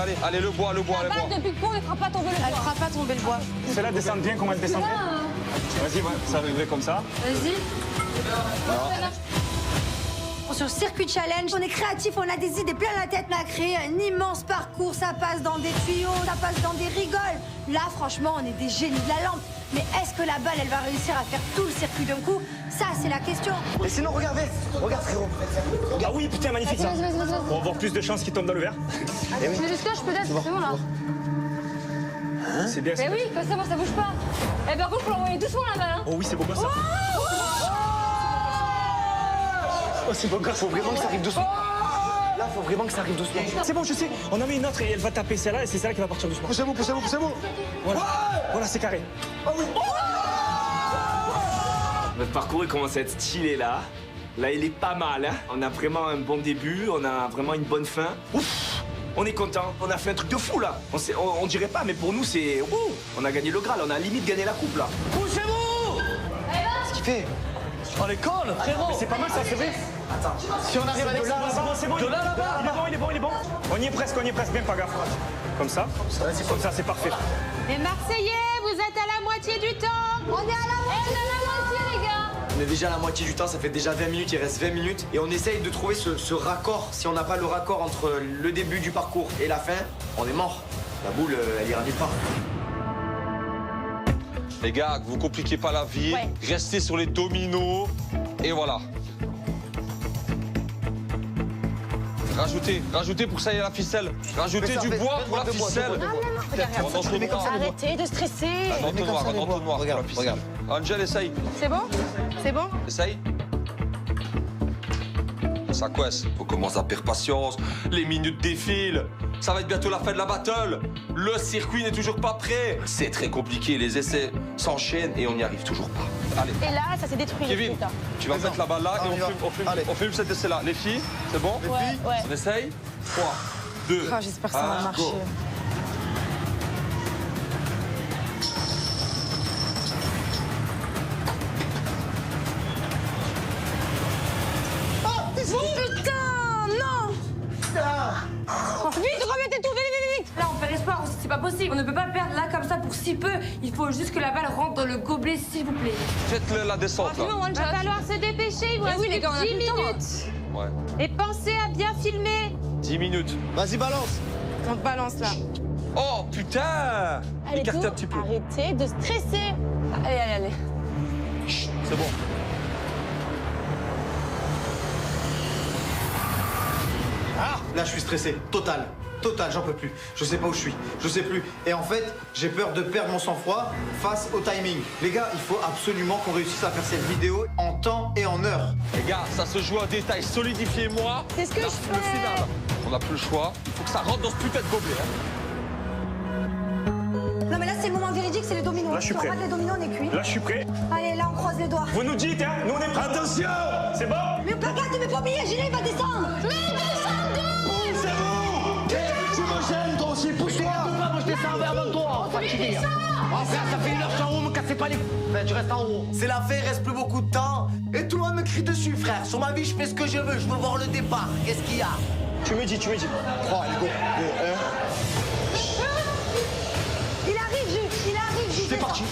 allez, le bois, le bois. La balle de pique-pont ne fera pas tomber le bois. Elle fera pas tomber le bois. Celle-là descend bien, comment elle descend bien. Vas-y, ouais, ça arriverait comme ça. Vas-y. Sur le circuit challenge, on est créatif, on a des idées plein la tête, on a créé un immense parcours, ça passe dans des tuyaux, ça passe dans des rigoles. Là, franchement, on est des génies de la lampe. Mais est-ce que la balle, elle va réussir à faire tout le circuit d'un coup? Ça, c'est la question. Et sinon, regardez, regarde frérot. Ah oui, putain, magnifique ça. Vas-y. On va avoir plus de chances qu'il tombe dans le verre. Tu veux juste cache peut-être, c'est bon là. C'est bien ça. Mais oui, comme ça, moi, ça bouge pas. Eh par contre, faut l'envoyer doucement la balle. Hein. Oh oui, c'est beau gosse ça. Oh, c'est beau gosse. Faut vraiment que ça arrive doucement. Là, faut vraiment que ça arrive doucement. C'est bon, je sais. On en met une autre et elle va taper celle-là et c'est celle-là qui va partir doucement. Poussez-vous. Voilà, voilà, c'est carré. Notre parcours il commence à être stylé là. Là il est pas mal. Hein. On a vraiment un bon début, on a vraiment une bonne fin. Ouf, on est content. On a fait un truc de fou là. On dirait pas, mais pour nous c'est. On a gagné le Graal, on a limite gagné la coupe là. Poussez-vous. Qu'est-ce qu'il fait? On les colle, frérot. Mais c'est pas mal ça, c'est vrai. Attends, si on arrive à C'est bon. de là là-bas. Il est bon. On y est presque, bien, pas gaffe. Comme ça, c'est parfait. Les Marseillais, vous êtes à la moitié du temps. On est à la moitié. Les gars. On est déjà à la moitié du temps, ça fait déjà 20 minutes, il reste 20 minutes. Et on essaye de trouver ce raccord. Si on n'a pas le raccord entre le début du parcours et la fin, on est mort. La boule, elle ira nulle part. Les gars, vous compliquez pas la vie. Ouais. Restez sur les dominos. Et voilà. Rajoutez pour que ça aille à la ficelle. Rajoutez du bois pour la ficelle. Arrêtez de stresser. Un entonnoir pour la ficelle. Angel, essaye. C'est bon? C'est bon? Essaye. Ça coince. Faut commencer à perdre patience. Les minutes défilent. Ça va être bientôt la fin de la battle. Le circuit n'est toujours pas prêt. C'est très compliqué. Les essais s'enchaînent et on n'y arrive toujours pas. Allez. Et là, ça s'est détruit. Kevin, tu vas mettre la balle là et on filme cet essai-là. Les filles, c'est bon? Ouais. On essaye. 3, 2, Ah, j'espère que ça va marcher. Putain, non! Vite, remettez tout, vite. Là, on perd espoir, c'est pas possible. On ne peut pas perdre là comme ça pour si peu. Il faut juste que la balle rentre dans le gobelet, s'il vous plaît. faites la descente là. Il va falloir se dépêcher, il vous reste les gars, on a 10 plus le temps, minutes. Ouais. Et pensez à bien filmer. 10 minutes. Vas-y, balance. On te balance là. Oh putain! Allez, Écartez tout, un petit peu. arrêtez de stresser. Allez. C'est bon. Là, je suis stressé. Total, j'en peux plus. Je sais pas où je suis. Je sais plus. Et en fait, j'ai peur de perdre mon sang-froid face au timing. Les gars, il faut absolument qu'on réussisse à faire cette vidéo en temps et en heure. Les gars, ça se joue à détail. Solidifiez-moi. C'est ce que Là, je le fais. final. On n'a plus le choix. Il faut que ça rentre dans ce putain de gobelet. Hein. Non, mais là, c'est le moment véridique, c'est les dominos. Là, je suis Si on prêt. rate les dominos, on est cuit. Là, je suis prêt. Allez, là, on croise les doigts. Vous nous dites, hein? Nous, on est prêts. Attention! C'est bon? Mais papa, tu mets pas oublier, Gilet, il va descendre. Tu me gênes, toi aussi, pousse-toi. Moi, je descends vers toi. Fatigué. Frère, ça fait une heure, je suis en haut, me cassez pas les. Ben, tu restes en haut. C'est la fin, il reste plus beaucoup de temps. Et tout le monde me crie dessus, frère. Sur ma vie, je fais ce que je veux voir le départ. Qu'est-ce qu'il y a? Tu me dis. 3, allez, go. 2, 1. Il arrive, Jules, il arrive, Jules. C'est parti.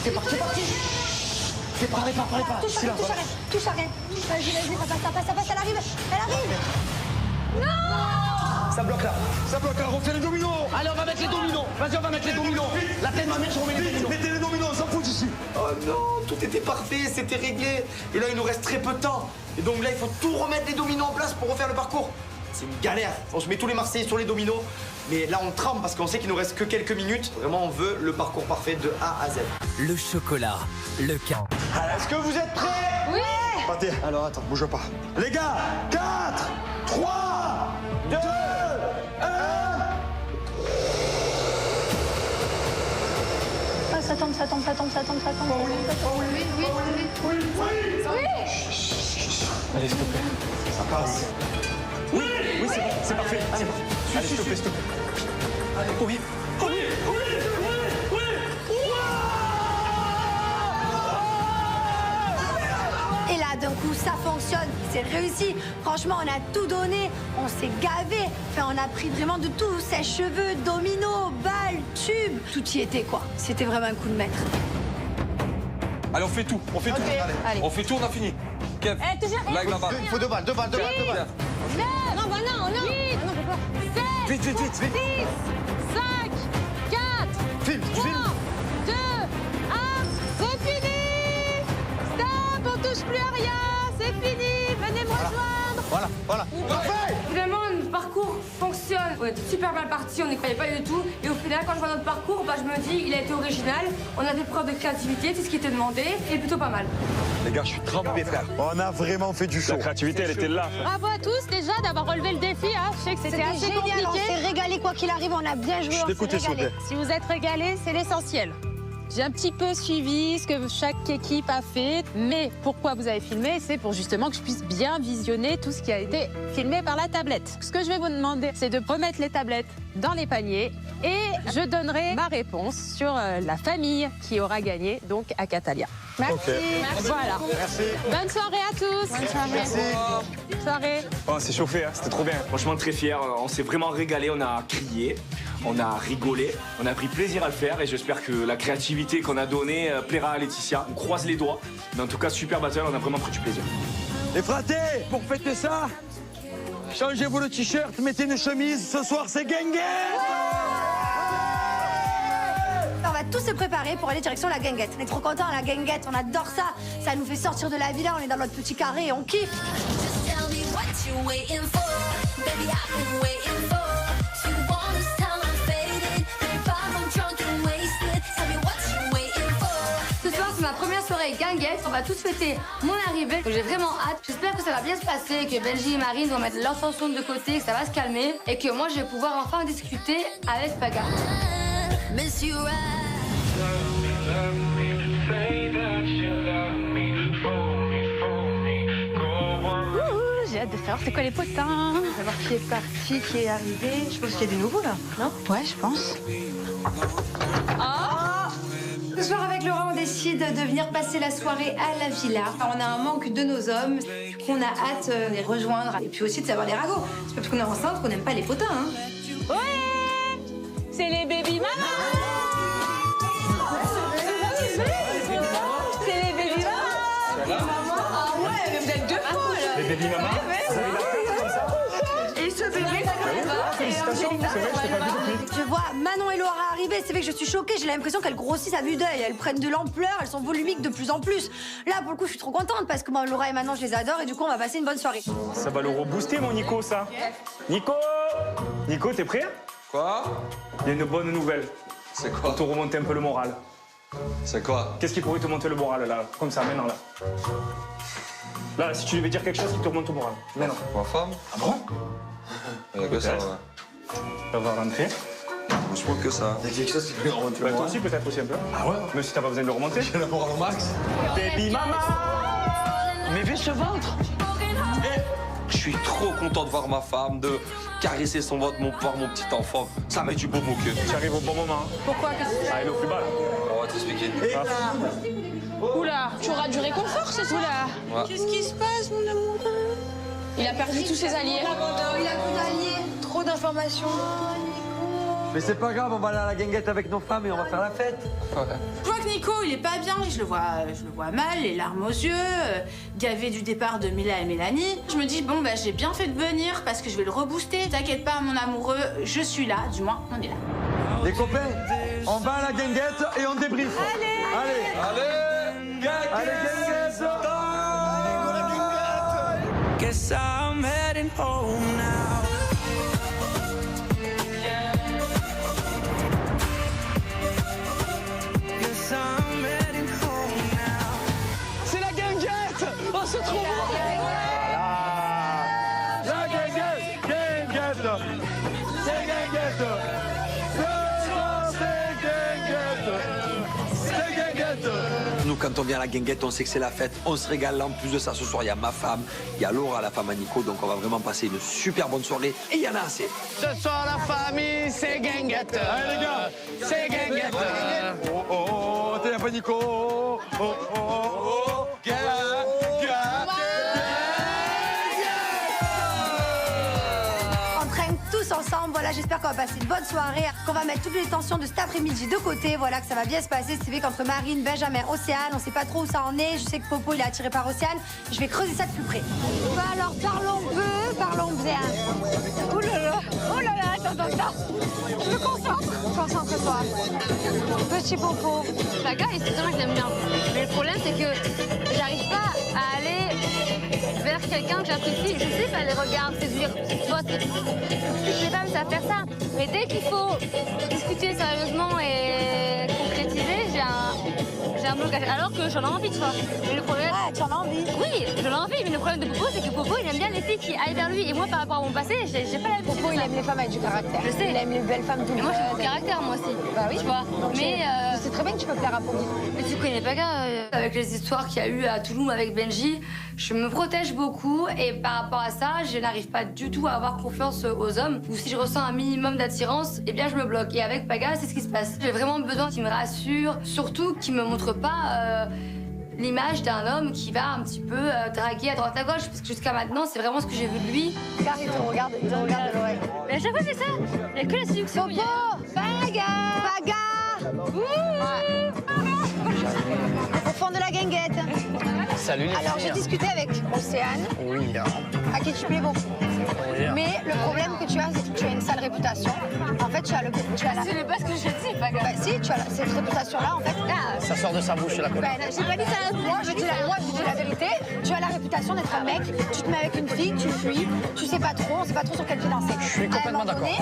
Parlez pas. Touche à rien. Vas-y, ça passe, elle arrive. Ça bloque là, on fait les dominos. Allez, on va mettre les dominos. Vas-y, on va mettre les dominos. La tête de ma mère, je remets les dominos. Mettez les dominos, on s'en fout d'ici. Oh non, tout était parfait, c'était réglé. Et là, il nous reste très peu de temps. Et donc là, il faut tout remettre les dominos en place pour refaire le parcours. C'est une galère. On se met tous les Marseillais sur les dominos. Mais là, on tremble parce qu'on sait qu'il nous reste que quelques minutes. Vraiment, on veut le parcours parfait de A à Z. Le chocolat, le cas. Est-ce que vous êtes prêts? Oui. Partez. Alors, attends, bouge pas. Les gars, 4, 3, 2, 1. Ah, ça tombe. Allez, s'il te plaît. Ça passe. Oui, c'est parfait. Allez, s'il te plaît. Allez, oui. Et là, d'un coup, ça fonctionne. c'est réussi. Franchement, on a tout donné, on s'est gavé. Enfin, on a pris vraiment de tout, sèche-cheveux, dominos, balles, tubes. Tout y était, quoi. C'était vraiment un coup de maître. Allez, on fait tout. On fait tout. Allez. On fait tout, on a fini. Kev, là avec la balle. Il faut 2 balles. Non, bah non, non. 8, 7, 6, 5, 4, File, 3, 2, 1, c'est fini. Stop, on touche plus à rien, c'est fini. Venez me rejoindre. Voilà. Parfait. Vraiment, notre parcours fonctionne. On était super mal partis, on n'y croyait pas du tout. Et au final, quand je vois notre parcours, bah, je me dis, il a été original. On a fait preuve de créativité, c'est ce qui était demandé, et plutôt pas mal. Les gars, je suis trempé, frère. On a vraiment fait du show. La créativité, elle était là. Bravo à tous déjà d'avoir relevé le défi. Hein. Je sais que c'était assez génial, on compliqué. s'est régalé quoi qu'il arrive, on a bien joué, on s'est régalé. Si vous êtes régalés, c'est l'essentiel. J'ai un petit peu suivi ce que chaque équipe a fait, mais pourquoi vous avez filmé, c'est pour justement que je puisse bien visionner tout ce qui a été filmé par la tablette. Ce que je vais vous demander, c'est de remettre les tablettes dans les paniers et je donnerai ma réponse sur la famille qui aura gagné, donc à Catalia. Merci. Voilà. Merci. Bonne soirée à tous. Bonne soirée. Bonne soirée. Oh, c'est chauffé, hein. C'était trop bien. Franchement, très fiers. On s'est vraiment régalé. On a crié, on a rigolé, on a pris plaisir à le faire. Et j'espère que la créativité qu'on a donnée plaira à Laetitia. On croise les doigts. Mais en tout cas, super battle. On a vraiment pris du plaisir. Les fratés, pour fêter ça, changez-vous le t-shirt, mettez une chemise. Ce soir, c'est Gengen. On va tous se préparer pour aller direction la guinguette. On est trop contents, la guinguette, on adore ça. Ça nous fait sortir de la villa, on est dans notre petit carré et on kiffe. Ce soir, c'est ma première soirée guinguette. On va tous fêter mon arrivée. J'ai vraiment hâte. J'espère que ça va bien se passer, que Benji et Marine vont mettre leur tension de côté, que ça va se calmer et que moi, je vais pouvoir enfin discuter avec Paga. J'ai hâte de savoir c'est quoi les potins. Savoir qui est parti, qui est arrivé. Je pense qu'il y a des nouveaux là, non? Ouais, je pense. Ce soir, avec Laurent, on décide de venir passer la soirée à la villa. On a un manque de nos hommes, qu'on a hâte de les rejoindre. Et puis aussi de savoir les ragots. C'est pas parce qu'on est enceinte qu'on n'aime pas les potins, hein. Ouais, c'est les baby mamas. C'est les baby mamas. Ah ouais, mais vous êtes deux fois là. Les baby mamas. Vous avez la tête comme ça. Et ce bébé, Félicitations, c'est vrai, je t'ai pas vu depuis. Je vois Manon et Laura arriver, c'est vrai que je suis choquée. J'ai l'impression qu'elles grossissent à vue d'œil. Elles prennent de l'ampleur, elles sont volumiques de plus en plus. Là, pour le coup, je suis trop contente parce que moi, Laura et Manon, je les adore et du coup, on va passer une bonne soirée. Ça va le rebooster, mon Nico, ça. Nico, t'es prêt? Quoi? Il y a une bonne nouvelle. C'est Pour quoi? te remonter un peu le moral. C'est quoi? Qu'est-ce qui pourrait te monter le moral, là? Comme ça, maintenant, là. Là, si tu devais dire quelque chose qui te remonte le moral. Maintenant. Ma femme? Ah bon? Il y a que ça, Peut-être. ouais. Ça va rentrer. Je crois que ça. Il y a quelque chose qui peut remonter Bah, toi aussi, peut-être aussi un peu. Ah ouais? Mais si t'as pas besoin de le remonter. J'ai la morale au max. Baby mama! Mais baisse ce ventre. Je suis trop content de voir ma femme, de caresser son ventre, voir mon petit enfant. Ça met du beau au cœur. Tu arrives au bon moment. Hein. Pourquoi? Ah, il est au plus bas, là. On va t'expliquer. Oula, tu auras du réconfort ce soir. Ouais. qu'est-ce qui se passe, mon amour? Il a perdu tous ses alliés. Il a plus d'alliés. Trop d'informations. Mais c'est pas grave, on va aller à la guinguette avec nos femmes et on va faire la fête. Je vois que Nico, il est pas bien. Je le vois mal, les larmes aux yeux, gavé du départ de Mila et Mélanie. Je me dis, bon, bah, j'ai bien fait de venir parce que je vais le rebooster. T'inquiète pas, mon amoureux, je suis là. Du moins, on est là. Les copains, on va à la guinguette et on débriefe. Allez. Allez! Guinguette! Allez, guinguette. Guess I'm heading home now. Guess I'm heading home now. C'est la guinguette. On se trouve. La guinguette. Guinguette. C'est guinguette. Ce soir, c'est guinguette. Nous, quand on vient à la guinguette, on sait que c'est la fête, on se régale. En plus de ça, ce soir, il y a ma femme, il y a Laura, la femme à Nico, donc on va vraiment passer une super bonne soirée. Et il y en a assez. Ce soir, la famille, c'est guinguette. Allez, les gars, c'est guinguette. Oh, oh, oh, t'es un peu Nico. Oh, oh, oh, oh. Guinguette. j'espère qu'on va passer une bonne soirée, qu'on va mettre toutes les tensions de cet après-midi de côté. Voilà, que ça va bien se passer. C'est vrai qu'entre Marine, Benjamin, Océane, on sait pas trop où ça en est. Je sais que Popo, il est attiré par Océane. Je vais creuser ça de plus près. Bah alors, parlons peu, parlons bien. Oh là là, attends. Je me concentre. Concentre-toi. Petit Popo. Paga, et c'est vrai que je l'aime bien. Mais le problème, c'est que j'arrive pas à aller vers quelqu'un que j'apprécie. Je sais pas les regards, séduire, tu vois, toutes les femmes savent faire ça. Mais dès qu'il faut discuter sérieusement et concrétiser, j'ai un blocage. Alors que j'en ai envie, tu vois. Mais le problème... Ah, tu en as envie? Oui, j'en ai envie, mais le problème de Popo, c'est que Popo, il aime bien les filles qui aillent vers lui. Et moi, par rapport à mon passé, j'ai pas l'habitude. Popo, il aime les femmes avec du caractère. Je sais. Il aime les belles femmes tout le Et moi, j'ai du caractère, moi aussi. Bah oui. Tu vois. Donc, mais je sais très bien que tu peux plaire à Popo. Mais tu connais pas gars, avec les histoires qu'il y a eu à Toulouse avec Benji, je me protège beaucoup et par rapport à ça, je n'arrive pas du tout à avoir confiance aux hommes. Ou si je ressens un minimum d'attirance, eh bien je me bloque. Et avec Paga, c'est ce qui se passe. J'ai vraiment besoin qu'il me rassure, surtout qu'il me montre pas l'image d'un homme qui va un petit peu draguer à droite à gauche, parce que jusqu'à maintenant, c'est vraiment ce que j'ai vu de lui. Regarde, il te regarde de l'oreille. Mais à chaque fois, c'est ça. Il n'y a que la séduction. Popo, Paga. Au fond de la guinguette. Salut les Alors, filles. j'ai discuté avec Océane, Oui, hein. à qui tu plais beaucoup. Oui, hein. Mais le problème que tu as, c'est que tu as une sale réputation. En fait, tu as la... C'est pas ce que je dis, Paga. Bah si, tu as cette réputation-là, en fait. Ça sort de sa bouche, je la connais. J'ai pas dit ça. Moi, je dis la vérité. Tu as la réputation d'être un mec. Tu te mets avec une fille, tu fuis. Tu sais pas trop, on sait pas trop sur quel pied danser. Je suis complètement À un moment donné,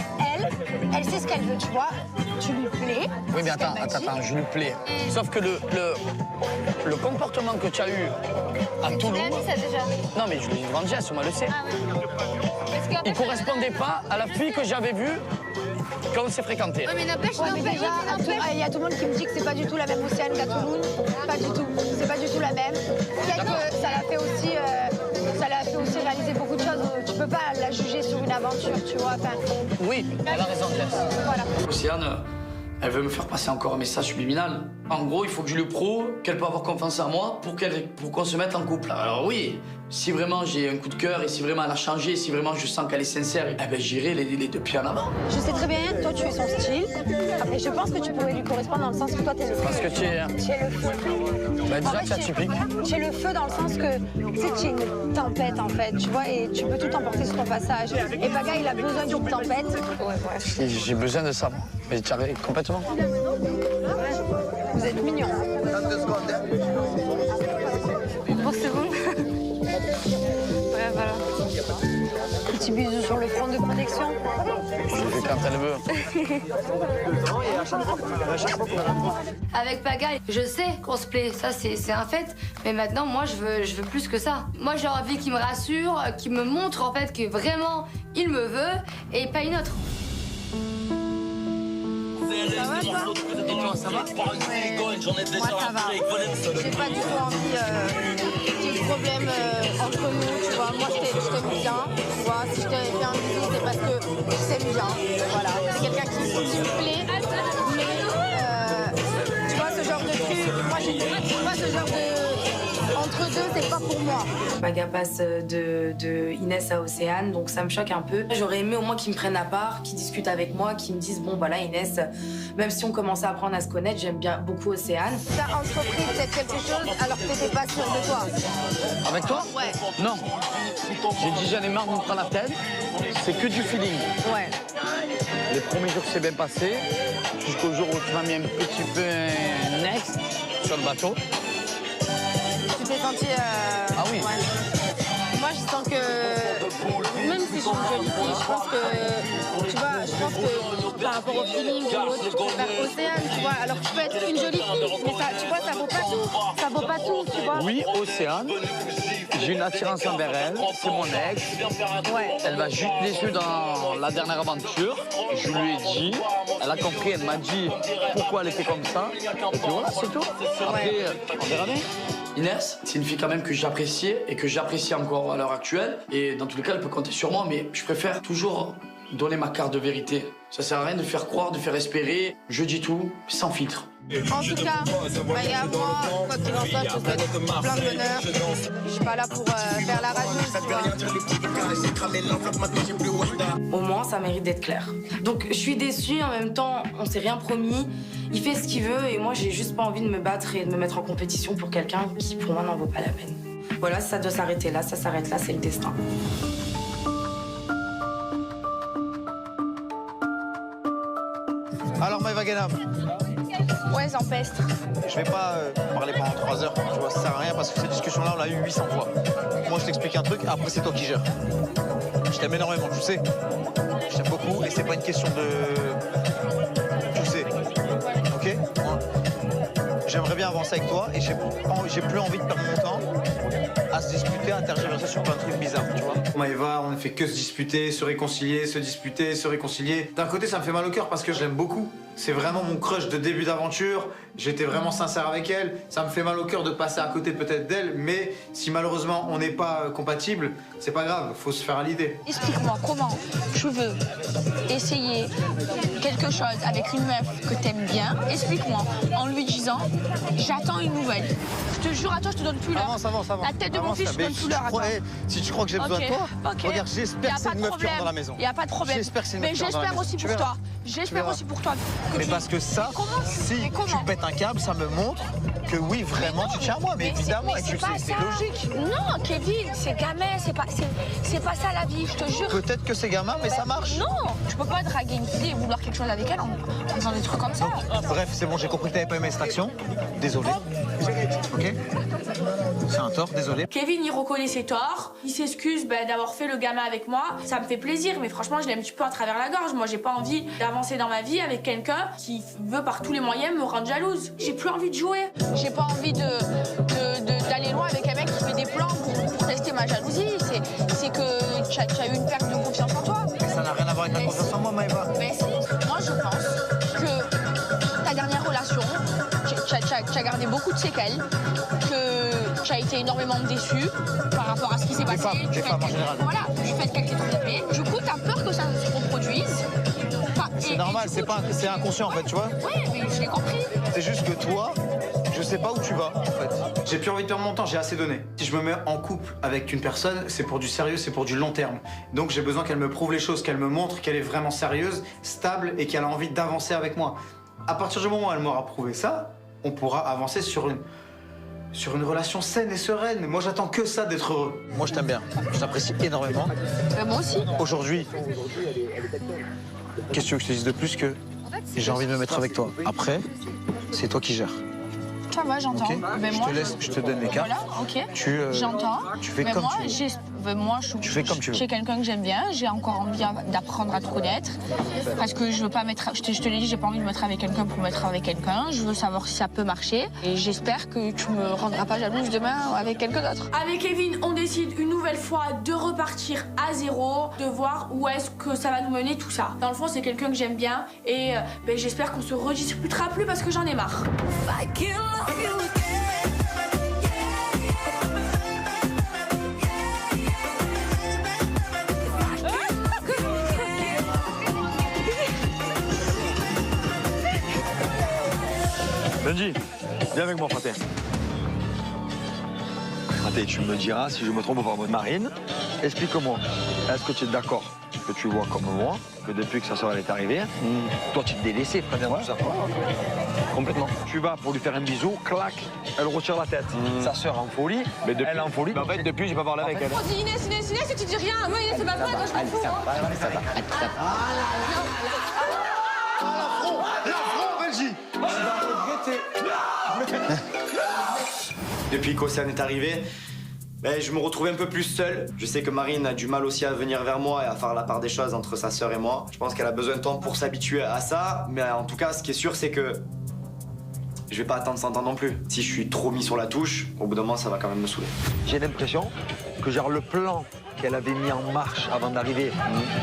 elle sait ce qu'elle veut, tu vois. Tu lui plais. Oui, mais c'est ce qu'elle attends, m'a dit. je lui plais. Sauf que le comportement que tu as eu à Tu Toulouse... l'as dit ça déjà. Non, mais je l'ai dit devant Jess, moi le sait. Ah oui. Parce qu'en fait, Il correspondait pas à la fille que j'avais vue quand on s'est fréquenté. Ouais, mais n'empêche, Ouais, mais déjà, il y a tout le monde qui me dit que c'est pas du tout la même Océane qu'à Toulouse. Pas du tout. C'est pas du tout la même. Il y a que ça l'a fait aussi réaliser beaucoup de choses. Tu peux pas la juger sur une aventure, tu vois. Enfin, Oui, elle a raison, Jess. voilà. Océane, elle veut me faire passer encore un message subliminal. En gros, il faut que je lui prouve qu'elle peut avoir confiance en moi pour qu'on se mette en couple. Alors oui, si vraiment j'ai un coup de cœur et si vraiment elle a changé, si vraiment je sens qu'elle est sincère, eh ben j'irai les deux pieds en avant. Je sais très bien, toi tu es son style. Et je pense que tu pourrais lui correspondre dans le sens que toi t'es le feu. Parce que tu es... Tu es le feu. Bah, déjà En fait, que c'est atypique. Tu es le feu dans le sens que tu sais, tu es une tempête en fait, tu vois, et tu peux tout emporter sur ton passage. Et Paga, il a besoin d'une tempête. Ouais, bref. J'ai besoin de ça, moi. Mais tu arrives complètement. Vous êtes mignons. pour secondes. Ouais, voilà. Petit bisou sur le front de protection. Je le fais quand elle veut. Avec Paga, je sais qu'on se plaît, ça c'est un fait. Mais maintenant, moi, je veux plus que ça. Moi, j'ai envie qu'il me rassure, qu'il me montre en fait que vraiment il me veut et pas une autre. Ça va toi? Et toi, ça va? Ouais. Moi ça va. J'ai pas du tout envie qu'il y ait de problème entre nous, tu vois. Moi je t'aime bien, tu vois. Si je t'ai fait un bisou, c'est parce que je t'aime bien. Voilà. C'est quelqu'un qui me plaît. Mais tu vois ce genre de truc, moi ce genre de... Entre deux, c'est pas pour moi. Paga passe de Inès à Océane, donc ça me choque un peu. J'aurais aimé au moins qu'ils me prennent à part, qu'ils discutent avec moi, qu'ils me disent bon voilà Inès, même si on commençait à apprendre à se connaître, j'aime bien beaucoup Océane. T'as entrepris peut-être quelque chose alors que t'étais pas sûre de toi. Avec toi? Ouais. Non. J'ai dit j'en ai marre de me prendre la tête. C'est que du feeling. Ouais. Les premiers jours c'est bien passé, jusqu'au jour où tu m'as mis un petit peu next sur le bateau. Tu t'es sentie... Ah oui. Ouais. Moi, je sens que, même si je suis une jolie fille, je pense que, tu vois, je pense que par rapport au feeling ou autre, je préfère Océane, tu vois. Alors, tu peux être une jolie fille, mais ça, tu vois, ça vaut pas tout. Ça vaut pas tout, tu vois. Oui, Océane. J'ai une attirance envers elle, c'est mon ex. Ouais. Elle m'a juste déçu dans la dernière aventure. Je lui ai dit, elle a compris, elle m'a dit pourquoi elle était comme ça. Et puis voilà, c'est tout. Après, on verra bien. Inès, c'est une fille quand même que j'appréciais et que j'apprécie encore à l'heure actuelle. Et dans tous les cas, elle peut compter sur moi, mais je préfère toujours donner ma carte de vérité. Ça sert à rien de faire croire, de faire espérer. Je dis tout, sans filtre. En tout cas, Maya, moi, quoi qu'il en soit, je te souhaite plein de bonheur. Je suis pas là pour faire la rageuse, Au moins, ça mérite d'être clair. Donc, je suis déçue, en même temps, on s'est rien promis. Il fait ce qu'il veut et moi, j'ai juste pas envie de me battre et de me mettre en compétition pour quelqu'un qui, pour moi, n'en vaut pas la peine. Voilà, ça doit s'arrêter là, ça s'arrête là, c'est le destin. Alors Maëva Guénam, Ouais, j'empestre. je vais pas parler pendant 3 heures, tu vois, ça sert à rien parce que cette discussion-là, on l'a eu 800 fois. Moi, je t'explique un truc, après c'est toi qui gères. Je t'aime énormément, tu sais. Je t'aime beaucoup et c'est pas une question de... Tu sais, ok? J'aimerais bien avancer avec toi et j'ai plus envie de perdre mon temps à se disputer, à tergiverser sur plein de trucs bizarres, tu vois. Maëva, on ne fait que se disputer, se réconcilier, se disputer, se réconcilier. D'un côté, ça me fait mal au cœur parce que je l'aime beaucoup. C'est vraiment mon crush de début d'aventure. J'étais vraiment sincère avec elle. Ça me fait mal au cœur de passer à côté peut-être d'elle, mais si malheureusement on n'est pas compatible, c'est pas grave, faut se faire à l'idée. Explique-moi comment tu veux essayer quelque chose avec une meuf que t'aimes bien. Explique-moi en lui disant j'attends une nouvelle. Je te jure à toi, je te donne plus l'heure. Avance. La tête de mon fils, je te donne plus l'heure à toi. Si tu crois que j'ai besoin de toi, regarde, j'espère que c'est une meuf qui rentre dans la maison. Il n'y a pas de problème. J'espère que c'est une meuf Mais qui rentre dans la j'espère maison. aussi Tu pour verras. toi. J'espère aussi pour toi. Mais parce que ça, si tu pètes un câble, ça me montre que oui, vraiment, tu tiens à moi. Mais évidemment, et tu le sais, c'est logique. Non, Kevin, c'est gamin, c'est pas ça la vie, je te jure. Peut-être que c'est gamin, mais ça marche. Non, tu peux pas draguer une fille et vouloir quelque chose avec elle en faisant des trucs comme ça. Bref, c'est bon, j'ai compris que t'avais pas aimé cette action. Désolé. Ok? C'est un tort, désolé. Kevin, il reconnaît ses torts, il s'excuse d'avoir fait le gamin avec moi. Ça me fait plaisir, mais franchement, je l'ai un petit peu à travers la gorge. Moi, j'ai pas envie d'avancer dans ma vie avec quelqu'un qui veut par tous les moyens me rendre jalouse. J'ai plus envie de jouer. J'ai pas envie d'aller loin avec un mec qui fait des plans pour tester ma jalousie. C'est que tu as eu une perte de confiance en toi. Ça n'a rien à voir avec la confiance en moi, Maëva. Mais si, moi je pense que ta dernière relation, tu as gardé beaucoup de séquelles, que tu as été énormément déçu par rapport à ce qui s'est passé. Des femmes en général. Voilà, du fait qu'elle t'ait trompé. Du coup, tu as peur que ça se reproduise. C'est normal, c'est inconscient en fait, tu vois. Oui, mais je l'ai compris. C'est juste que toi, je sais pas où tu vas en fait. J'ai plus envie de perdre mon temps, j'ai assez donné. Si je me mets en couple avec une personne, c'est pour du sérieux, c'est pour du long terme. Donc j'ai besoin qu'elle me prouve les choses, qu'elle me montre qu'elle est vraiment sérieuse, stable et qu'elle a envie d'avancer avec moi. À partir du moment où elle m'aura prouvé ça, on pourra avancer sur une relation saine et sereine. Moi, j'attends que ça d'être heureux. Moi, je t'aime bien. Je t'apprécie énormément. Moi aussi. Aujourd'hui, qu'est-ce que tu veux que je te dise de plus que j'ai envie de me mettre avec toi. Après, c'est toi qui gères. Ça va, j'entends. Okay. Ben Je moi, te laisse, je te donne les cartes. Voilà, ok. J'entends. Tu fais comme tu veux. Moi, Tu fais comme tu veux. Je suis quelqu'un que j'aime bien. J'ai encore envie d'apprendre à te connaître. Parce que je veux pas mettre. Je te l'ai dit, j'ai pas envie de me mettre avec quelqu'un pour me mettre avec quelqu'un. Je veux savoir si ça peut marcher. Et j'espère que tu me rendras pas jalouse demain avec quelqu'un d'autre. Avec Kevin, on décide une nouvelle fois de repartir à zéro, de voir où est-ce que ça va nous mener tout ça. Dans le fond, c'est quelqu'un que j'aime bien et j'espère qu'on se redisputera plus parce que j'en ai marre. Benji, viens avec moi, Fraté. Fraté, tu me diras si je me trompe ou pas. Marine, explique-moi. Est-ce que tu es d'accord que tu vois comme moi, que depuis que sa soeur est arrivée, toi tu te délaissé, frère, tout ça. Complètement. Tu vas pour lui faire un bisou, clac, elle retire la tête. Sa soeur en folie, mais depuis, elle est en folie. En fait, depuis, j'ai pas parlé avec elle. On dit Inès, tu dis rien. Moi, Inès, c'est pas vrai, quand je m'en fous. L'affront, Benji. Tu vas regretter. Depuis qu'Océane est arrivée, je me retrouvais un peu plus seul. Je sais que Marine a du mal aussi à venir vers moi et à faire la part des choses entre sa sœur et moi. Je pense qu'elle a besoin de temps pour s'habituer à ça, mais en tout cas, ce qui est sûr, c'est que je vais pas attendre 100 ans non plus. Si je suis trop mis sur la touche, au bout d'un moment, ça va quand même me saouler. J'ai l'impression que genre le plan qu'elle avait mis en marche avant d'arriver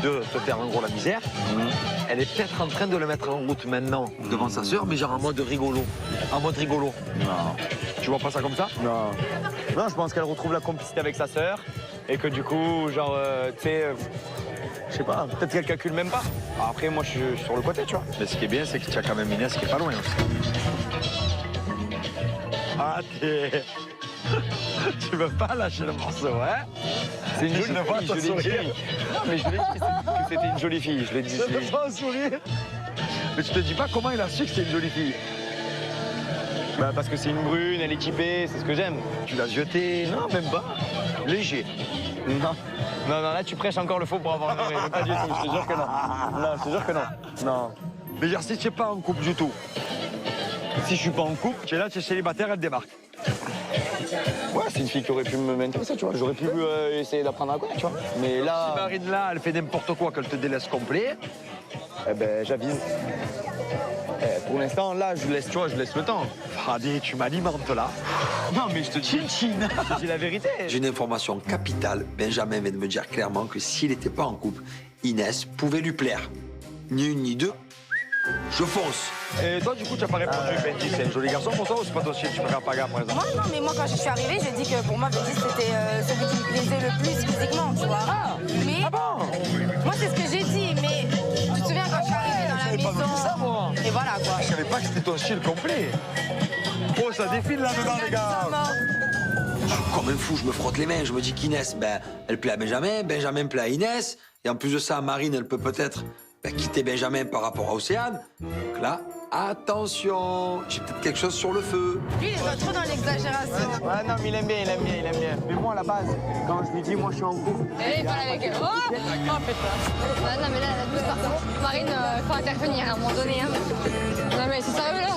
de te faire en gros la misère, elle est peut-être en train de le mettre en route maintenant devant sa sœur, mais genre en mode rigolo. En mode rigolo. Non. Tu vois pas ça comme ça? Non. Non, je pense qu'elle retrouve la complicité avec sa sœur et que du coup, genre, tu sais, je Je sais pas, peut-être qu'elle calcule même pas. Après, moi, je suis sur le côté, tu vois. Mais ce qui est bien, c'est que tu as quand même Inès qui est pas loin aussi. Ah, t'es... Tu veux pas lâcher le morceau, hein? C'est une jolie fille, je l'ai dit. Non, mais je l'ai dit que c'était une jolie fille, je l'ai dit. Ça te fait un sourire. Mais tu te dis pas comment il a su que c'était une jolie fille? Bah, parce que c'est une brune, elle est équipée, c'est ce que j'aime. Tu l'as jeté? Non, même pas. Léger. Non. Non, là, tu prêches encore le faux pour avoir un mais pas du tout, je te jure que non. Non, je te jure que non. Non. Mais dire, si tu n'es pas en couple du tout, Si je suis pas en couple, tu es là, tu es célibataire, elle te démarque. ouais, c'est une fille qui aurait pu m'intéresser, tu vois. J'aurais pu essayer d'apprendre à connaître, tu vois. Mais là... Si Marine, là, elle fait n'importe quoi, qu'elle te délaisse complet, Eh ben, j'avise. Pour l'instant, là, je laisse le temps. Fradé, tu m'alimentes là. Non, mais je te dis... Je dis la vérité. J'ai une information capitale. Benjamin vient de me dire clairement que s'il n'était pas en couple, Inès pouvait lui plaire. Ni une ni deux. Je fonce. Et toi, du coup, tu n'as pas répondu. Benji, c'est un joli garçon pour toi ou c'est pas ton style? Tu préfères Paga, par exemple? Moi, non, mais moi, quand je suis arrivée, j'ai dit que pour moi, Benji, c'était celui qui me plaisait le plus physiquement, tu vois. Mais moi, c'est ce que j'ai dit, mais tu te souviens quand je suis arrivée dans la maison? Pas dit ça, moi. Et voilà, quoi. Je savais pas que c'était ton style complet. Oh, ça défile là-dedans, les gars. Comme un fou, je me frotte les mains. Je me dis qu'Inès, ben, elle plaît à Benjamin, Benjamin plaît à Inès. Et en plus de ça, Marine, elle peut peut-être quitter Benjamin par rapport à Océane. Donc là, attention, j'ai peut-être quelque chose sur le feu. Lui, il va trop dans l'exagération. Ouais, non, mais il aime bien. Mais moi, à la base, quand je lui dis, moi, je suis en couple... Et il parle avec elle. Oh putain. Non, mais là, elle a douce par contre. Marine, faut intervenir à un moment donné. Hein. Non, mais c'est sérieux, là.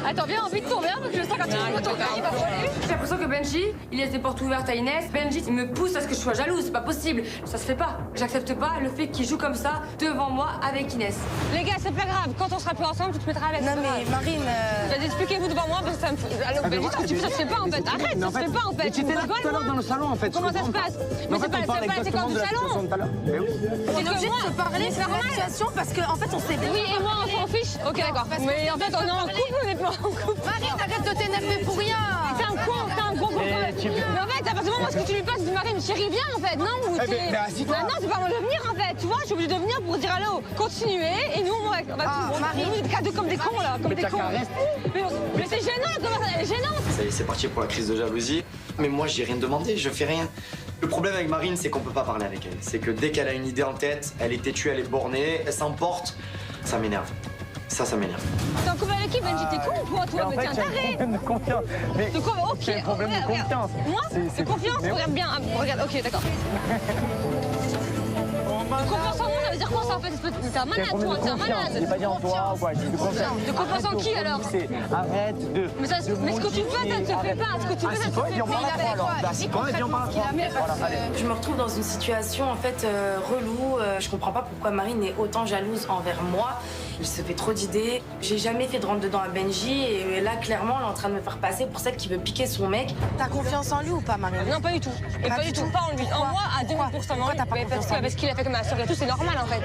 Attends, viens, vite, tourne bien, parce que je sens quand tu me retournes, il va voler. J'ai l'impression que Benji, il laisse des portes ouvertes à Inès. Benji, il me pousse à ce que je sois jalouse, c'est pas possible. Ça se fait pas. J'accepte pas le fait qu'il joue comme ça devant moi avec Inès. Les gars, c'est pas grave. Quand on sera plus ensemble, tu te mettras à l'aise. Non, mais Marine... Expliquez-vous devant moi, parce que ça me fout. Alors, Benji, ça se fait pas en fait. Arrête, ça se fait pas en fait. Mais tu étais là tout à l'heure dans le salon, en fait. Comment ça se passe? Mais c'est pas la séquence du salon. On est obligé de se parler de la situation parce qu'en fait, on s'est... Oui, et moi, on s'en fiche. Ok, d'accord. Mais en fait, on est en couple, on est pas en couple. Marine, arrête de t'énerver pour rien. T'es un con, Mais en fait, à partir du moment où tu lui passes, tu dis Marine, chérie, viens en fait, non? Ou mais assis-toi. Non, c'est pas moi de venir en fait, tu vois, je suis obligée de venir pour dire allô, continuez, et nous, on va Marine, nous, comme des cons là, comme des cons. Mais c'est gênant, comment ça, elle est gênante. Ça y est, c'est parti pour la crise de jalousie. Mais moi, j'ai rien demandé, je fais rien. Le problème avec Marine, c'est qu'on peut pas parler avec elle. C'est que dès qu'elle a une idée en tête, elle est têtue, elle est bornée, elle s'emporte. Ça m'énerve. Ça m'énerve. T'es en couple avec qui, Benji? T'es con ou quoi, toi? Mais t'es un taré. C'est un problème de confiance. Mais de quoi? Ok. C'est un problème de confiance. Moi? De confiance? Regarde bien. Regarde, ok, d'accord. De confiance en moi, ça veut dire quoi ça en fait? T'es un malade, toi, t'es un malade. J'ai pas dit en toi ou quoi, j'ai dit de confiance. De confiance en qui alors? Arrête de. Mais ce que tu fais, ça ne se fait pas. Ce que tu fais, ça ne se fait pas. Assis-toi et viens par là. Je me retrouve dans une situation en fait relou. Je comprends pas pourquoi Marine est autant jalouse envers moi. Il se fait trop d'idées. J'ai jamais fait de rentre dedans à Benji et là clairement elle est en train de me faire passer pour celle qui veut piquer son mec. T'as confiance en lui ou pas, Marine? Non, pas du tout. Et pas du tout. Pas en lui. En moi, à 2000%. Pourquoi t'as pas confiance en lui? Parce qu'il a fait comme ma soeur et tout, c'est normal en fait.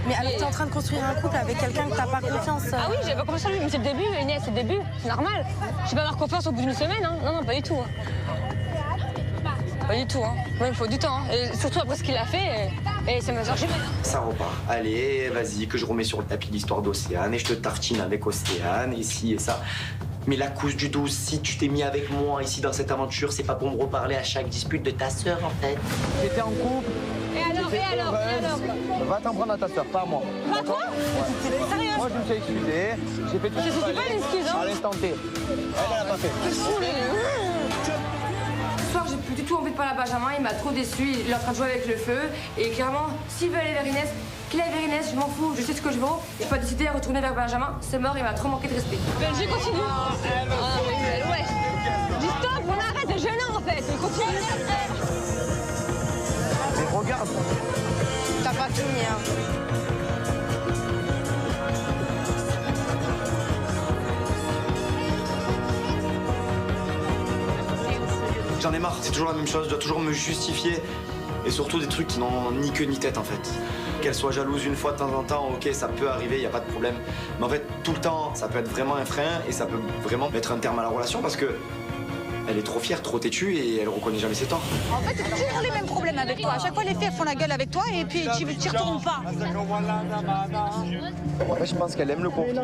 Mais alors t'es en train de construire un couple avec quelqu'un que t'as pas confiance. Ah oui, j'ai pas confiance en lui, mais c'est le début, Inès, c'est le début. C'est normal. Je vais pas avoir confiance au bout d'une semaine, hein. Non, pas du tout. Pas du tout, hein. Moi, il me faut du temps. Hein. Et surtout après ce qu'il a fait, et c'est ma soeur jumelle. Ça repart. Allez, vas-y, que je remets sur le tapis l'histoire d'Océane et je te tartine avec Océane, ici et ça. Mais la couche du 12, si tu t'es mis avec moi ici dans cette aventure, c'est pas pour me reparler à chaque dispute de ta sœur, en fait. J'étais en couple. Et alors Va t'en prendre à ta sœur, pas à moi. Pas toi? Ouais. Sérieux? Moi, je me suis excusé. J'ai fait tout ce qu'il fallait. C'est pas une excuse, hein? À l'instant T. Elle a pas fait. Ce soir, j'ai plus du tout envie de parler à Benjamin, il m'a trop déçu, il est en train de jouer avec le feu. Et clairement, s'il veut aller vers Inès, qu'il aille vers Inès, je m'en fous, je sais ce que je vaux. J'ai pas décidé à retourner vers Benjamin, c'est mort, il m'a trop manqué de respect. Benji, continue. Ouais. Dis stop, on arrête, c'est gênant en fait, continue. Mais regarde. T'as pas fini, hein. J'en ai marre, c'est toujours la même chose, je dois toujours me justifier. Et surtout des trucs qui n'ont ni queue ni tête en fait. Qu'elle soit jalouse une fois de temps en temps, ok, ça peut arriver, il n'y a pas de problème. Mais en fait, tout le temps, ça peut être vraiment un frein et ça peut vraiment mettre un terme à la relation parce que Elle est trop fière, trop têtue et elle reconnaît jamais ses torts. En fait, c'est toujours les mêmes problèmes avec toi. À chaque fois, les filles elles font la gueule avec toi et puis tu y retournes pas. Moi, je pense qu'elle aime le conflit.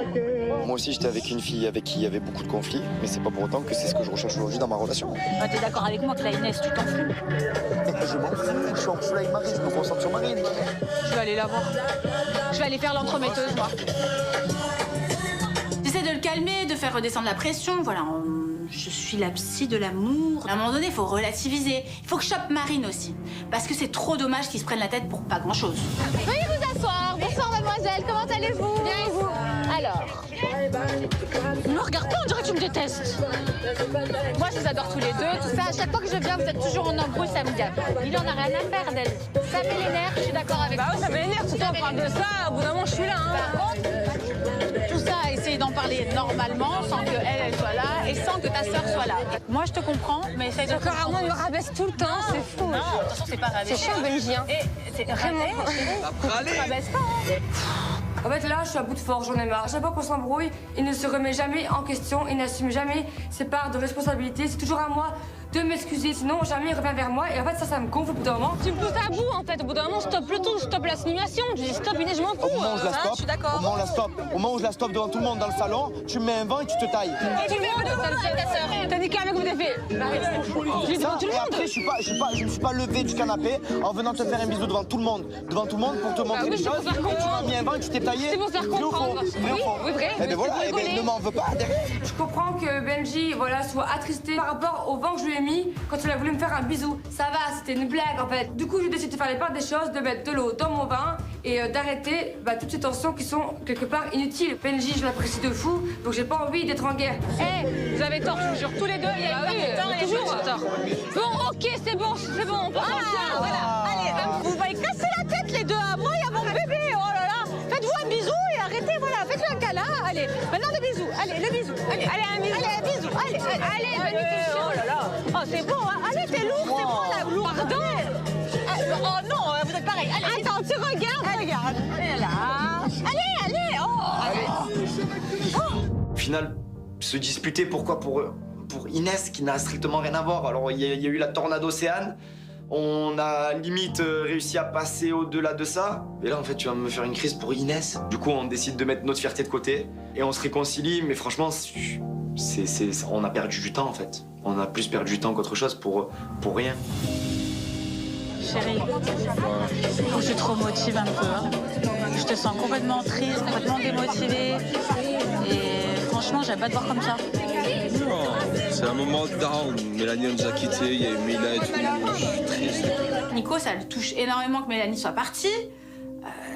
Moi aussi, j'étais avec une fille avec qui il y avait beaucoup de conflits, mais c'est pas pour autant que c'est ce que je recherche aujourd'hui dans ma relation. Bah, t'es d'accord avec moi que la Inès, tu t'en fous? Je m'en fous, je suis en full avec Marine, je me concentre sur Marine. Je vais aller la voir. Je vais aller faire l'entremetteuse, moi. J'essaie de le calmer, de faire redescendre la pression. Voilà, je suis la psy de l'amour. À un moment donné, il faut relativiser. Il faut que je chope Marine aussi. Parce que c'est trop dommage qu'ils se prennent la tête pour pas grand-chose. Veuillez vous asseoir. Bonsoir, mademoiselle. Comment allez-vous? Bien, et vous? Alors. Ne me regarde pas, on dirait que tu me détestes. Moi, je vous adore tous les deux, tout ça. À chaque fois que je viens, vous êtes toujours en embrouille, ça me gave. Il en a rien à faire d'elle. Ça met les nerfs, je suis d'accord avec vous. Bah ouais, ça met les nerfs. Tout le temps, on parle de ça. Au bout d'un moment, je suis là. Par contre, tout ça, essayez d'en parler normalement, sans que elle soit là et sans que ta sœur soit là. Moi, je te comprends, mais essaye de comprendre. Armand me rabaisse tout le temps, c'est fou. Non, attention, c'est pas rabaisser. C'est chiant, Benji. C'est vraiment. Tu te rabaisse pas, hein. En fait, là, je suis à bout de force, j'en ai marre. À chaque fois qu'on s'embrouille, il ne se remet jamais en question, il n'assume jamais ses parts de responsabilité. C'est toujours à moi de m'excuser, sinon jamais il revient vers moi. Et en fait, ça me gonfle au bout d'un moment. Tu me pousses à bout, en fait. Au bout d'un moment, stop le tout, stop la simulation. Je dis stop, Inès, je m'en fous. Au moment où je la stoppe, je suis d'accord. au moment où je la stoppe, au moment où je la stoppe devant tout le monde dans le salon, tu me mets un vent et tu te tailles. Et tu mets un vent, ta sœur. T'as niqué avec vous des filles. Je dis devant tout le et monde. après, je me suis pas levé du canapé en venant te faire un bisou devant tout le monde pour te montrer des choses. Et tu m'as mis un vent et tu t'es taillé. C'est pour faire comprendre. Oui, vrai. Et ben voilà, et ben ne m'en veux pas. Je comprends que Benji soit attristé par rapport au vent que je lui ai mis quand il a voulu me faire un bisou. Ça va, c'était une blague en fait. Du coup, je décide de faire les parts des choses, de mettre de l'eau dans mon vin et d'arrêter toutes ces tensions qui sont quelque part inutiles. Benji, je l'apprécie de fou, donc j'ai pas envie d'être en guerre. Vous avez tort, je vous jure, tous les deux, il y a une part de temps et toujours tort. Bon, ok, c'est bon, on part en voilà. Allez, vous m'avez cassé la tête les deux à moi et à mon bébé, oh là là. Faites-vous un bisou et arrêtez, voilà, faites-lui un câlin, allez. Maintenant le bisou, allez, le bisou. Allez, un bisou. Allez, un bisou, allez, oh là là. Oh, c'est bon, hein. Allez, t'es lourd, c'est bon là, lourd. Pardon. Oh non, vous êtes pareil. Allez, attends, tu regarde. Allez là. Allez, Au final, se disputer, pourquoi pour Inès qui n'a strictement rien à voir. Alors il y a eu la tornade Océane, on a limite réussi à passer au-delà de ça. Et là en fait tu vas me faire une crise pour Inès. Du coup on décide de mettre notre fierté de côté et on se réconcilie, mais franchement on a perdu du temps en fait. On a plus perdu du temps qu'autre chose pour rien. Chérie, faut que je te remotive un peu. Hein. Je te sens complètement triste, complètement démotivée. Et franchement, j'aime pas te voir comme ça. Non, c'est un moment down. Mélanie nous a quittés, il y a eu Mila et tout. Je suis triste. Nico, ça le touche énormément que Mélanie soit partie.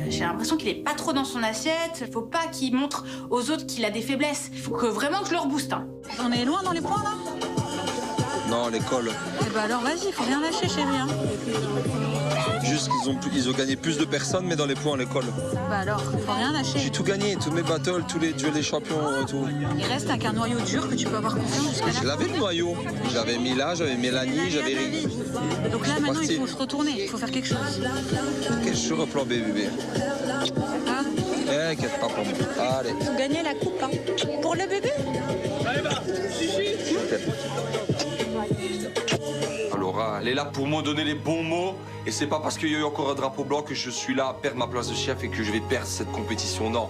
J'ai l'impression qu'il est pas trop dans son assiette. Faut pas qu'il montre aux autres qu'il a des faiblesses. Il faut vraiment que je le rebooste. Hein. On est loin dans les points là? Non, l'école. Eh ben alors vas-y, faut rien lâcher chérie. Hein. Juste qu'ils ont gagné plus de personnes, mais dans les points à l'école. Bah alors, faut rien lâcher. J'ai tout gagné, tous mes battles, tous les duels des champions et tout. Il reste qu'un noyau dur que tu peux avoir confiance jusqu'à la fin. Je l'avais le noyau. J'avais Mila, j'avais Mélanie, j'avais Rick. Donc là maintenant il faut se retourner, il faut faire quelque chose. Ok, je suis au plan B, bébé. Hein? T'inquiète pas pour moi. Allez. Vous gagnez la coupe, hein. Pour le bébé? Laura, elle est là pour me donner les bons mots. Et c'est pas parce qu'il y a eu encore un drapeau blanc que je suis là à perdre ma place de chef et que je vais perdre cette compétition. Non,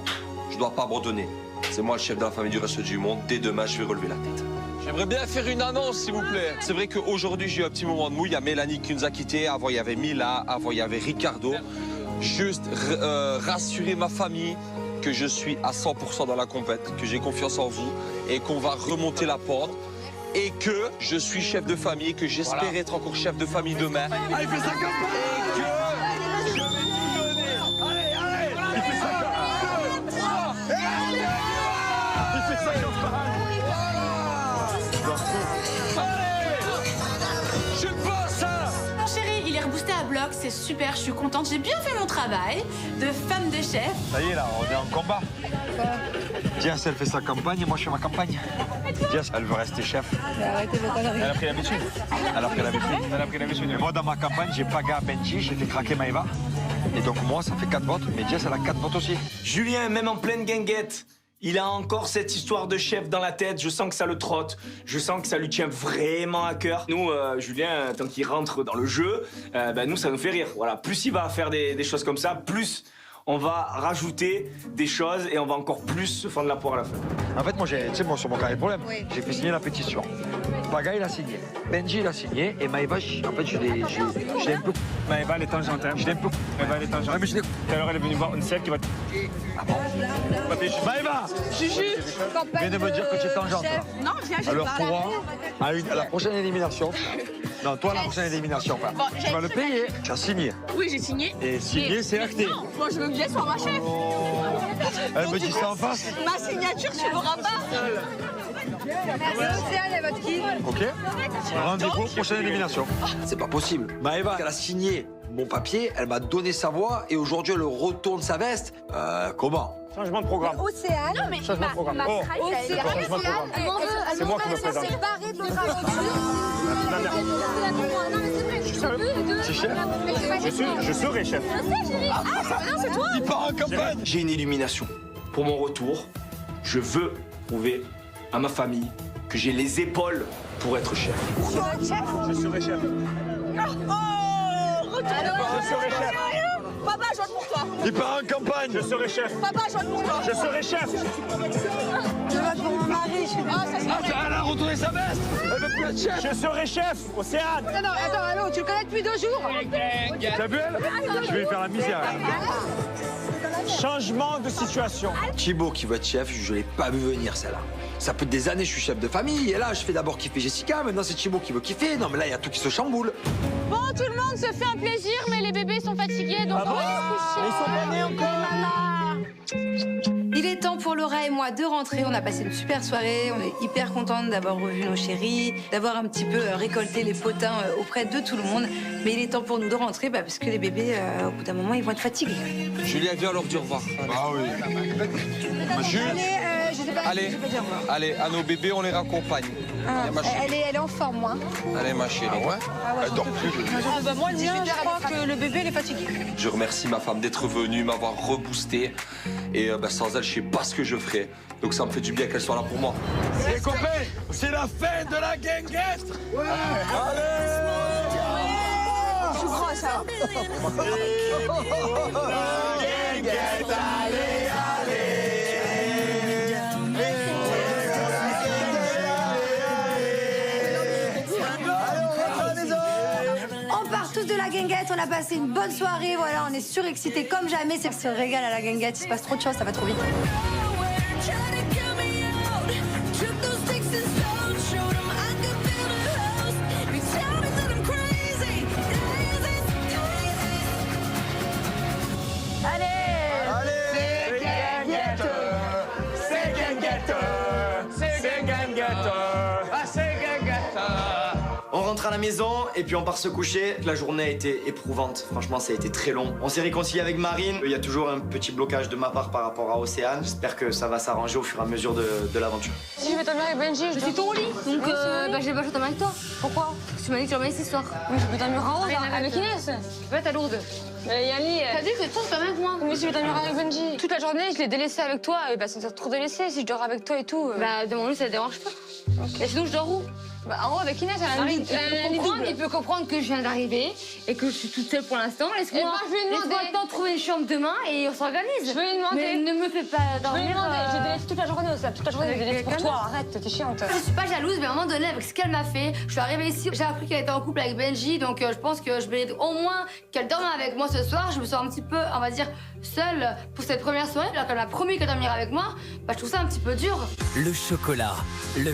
je dois pas abandonner. C'est moi le chef de la famille du reste du monde. Dès demain, je vais relever la tête. J'aimerais bien faire une annonce, s'il vous plaît. C'est vrai qu'aujourd'hui, j'ai eu un petit moment de mou. Il y a Mélanie qui nous a quittés. Avant, il y avait Mila. Avant, il y avait Ricardo. Juste rassurer ma famille que je suis à 100% dans la compète, que j'ai confiance en vous et qu'on va remonter la pente. Et que je suis chef de famille, que j'espère être encore chef de famille demain. Allez, fais sa campagne. Et que je vais vous donner. Allez, il fait sa campagne. Il fait sa campagne. Je passe. Non chérie, il est reboosté à bloc, c'est super, je suis contente. J'ai bien fait mon travail de femme de chef. Ça y est là, on est en combat. Dias, elle fait sa campagne et moi je fais ma campagne. Dias, elle veut rester chef. Elle a pris l'habitude. Elle a pris l'habitude. Et moi, dans ma campagne, j'ai pas gagné Benji, j'ai fait craquer Maëva. Et donc moi, ça fait 4 votes, mais Dias, elle a 4 votes aussi. Julien, même en pleine guinguette, Il a encore cette histoire de chef dans la tête, je sens que ça le trotte, je sens que ça lui tient vraiment à cœur. Nous, Julien, tant qu'il rentre dans le jeu, nous, ça nous fait rire. Voilà, plus il va faire des choses comme ça, plus on va rajouter des choses et on va encore plus se fendre la poire à la fin. En fait, moi, tu sais, sur mon carré de problème, j'ai fait signer la pétition. Paga, il a signé. Benji, il a signé. Et Maëva, en fait, je l'ai un peu... Maëva, elle est tangente, hein. Je l'ai un peu... Maëva, elle est tangente. Ouais, mais je l'ai... Tout à l'heure, elle est venue voir une selle qui va... Ah bon? Maëva! Juju, Viens de me dire que tu es tangente. Là. Non, viens, je Alors, parle toi, à la prochaine élimination... Non, toi, à la prochaine élimination, Bon, tu vas le payer. Tu as signé. Oui, j'ai signé. Et signé, c'est acté. Non, moi, je veux que Jess soit ma chef. Elle me dit ça en face. Ma signature, tu l'auras pas. Merci Océane et votre kiff. Ok. Rendez-vous, prochaine élimination. C'est pas possible. Maëva, elle a signé mon papier, elle m'a donné sa voix et aujourd'hui elle retourne sa veste. Comment? Changement de programme. Océane. Non, mais Changement de programme. Oh. C'est moi qui me présente. Séparée de l'autre aventure. C'est chef. Je serai chef. Ah, non, c'est toi. Il part en campagne. J'ai une illumination. Pour mon retour, je veux prouver à ma famille que j'ai les épaules pour être chef. Je serai chef. Oh, retourne. Je serai chef. Papa, je vote pour toi. Il part en campagne. Je serai chef. Papa, je vote pour toi. Je serai chef. Je vote pour mon mari. Elle a retourné sa veste. Elle veut plus être chef. Je serai chef. Océane. Non, attends, allô, tu le connais depuis 2 jours. T'as vu elle? Je vais lui faire la misère. Changement de situation. Thibaut qui veut être chef, je l'ai pas vu venir celle-là. Ça peut des années, je suis chef de famille, et là, je fais d'abord kiffer Jessica, maintenant c'est Thibaut qui veut kiffer. Non, mais là, il y a tout qui se chamboule. Bon, tout le monde se fait un plaisir, mais les bébés sont fatigués, donc on va les coucher. Ils sont pas nés encore. Il est temps pour Laura et moi de rentrer. On a passé une super soirée. On est hyper contente d'avoir revu nos chéris, d'avoir un petit peu récolté les potins auprès de tout le monde. Mais il est temps pour nous de rentrer parce que les bébés, au bout d'un moment, ils vont être fatigués. Julien, viens leur dire au revoir. Ah oui. Jules. Je sais pas. Allez, allez, à nos bébés, on les raccompagne. Allez, ma chérie. Elle est en forme, moi. Allez, ma chérie. Elle dort plus. Moi, je crois que le bébé, il est fatigué. Je remercie ma femme d'être venue, m'avoir reboosté. Et sans elle, je sais pas ce que je ferais. Donc ça me fait du bien qu'elle soit là pour moi. Les copains, c'est la fin de la guinguette. Ouais. Allez. Je suis grosse, hein. La guinguette, allez, allez. On part tous de la guinguette, on a passé une bonne soirée, voilà, on est surexcités comme jamais, c'est que se régale à la guinguette, il se passe trop de choses, ça va trop vite. On rentre à la maison et puis on part se coucher. La journée a été éprouvante. Franchement, ça a été très long. On s'est réconcilié avec Marine. Il y a toujours un petit blocage de ma part par rapport à Océane. J'espère que ça va s'arranger au fur et à mesure de l'aventure. Si je vais dormir avec Benji, je suis ton lit. Donc, je vais pas dormir avec toi. Pourquoi? Parce que tu m'as dit que tu dormais ce soir. Oui, je peux dormir en haut, avec Inès. Ouais, t'as lourde. Mais Yanni. T'as dit que toi, tu dormais avec moi. Mais si je vais dormir avec Benji. Toute la journée, je l'ai délaissé avec toi. Et bah, ça me fait trop délaissé si je dors avec toi et tout. Bah, demande-lui, ça te dérange pas. Et sinon, je dors où? Bah, en haut avec Inès, il peut comprendre que je viens d'arriver et que je suis toute seule pour l'instant. Laisse-moi le temps de trouver une chambre demain et on s'organise. Je vais lui demander. Mais ne me fais pas dormir. Je vais lui demander. J'ai délaissé toute la journée, toute la journée, j'ai délaissé pour toi. Arrête, t'es chiante. Je suis pas jalouse, mais à un moment donné, avec ce qu'elle m'a fait, je suis arrivée ici, j'ai appris qu'elle était en couple avec Benji, donc je pense que je mérite au moins qu'elle dorme avec moi ce soir. Je me sens un petit peu, on va dire, seule pour cette première soirée, alors qu'elle m'a promis qu'elle dormirait avec moi. Bah, je trouve ça un petit peu dur. Le chocolat, le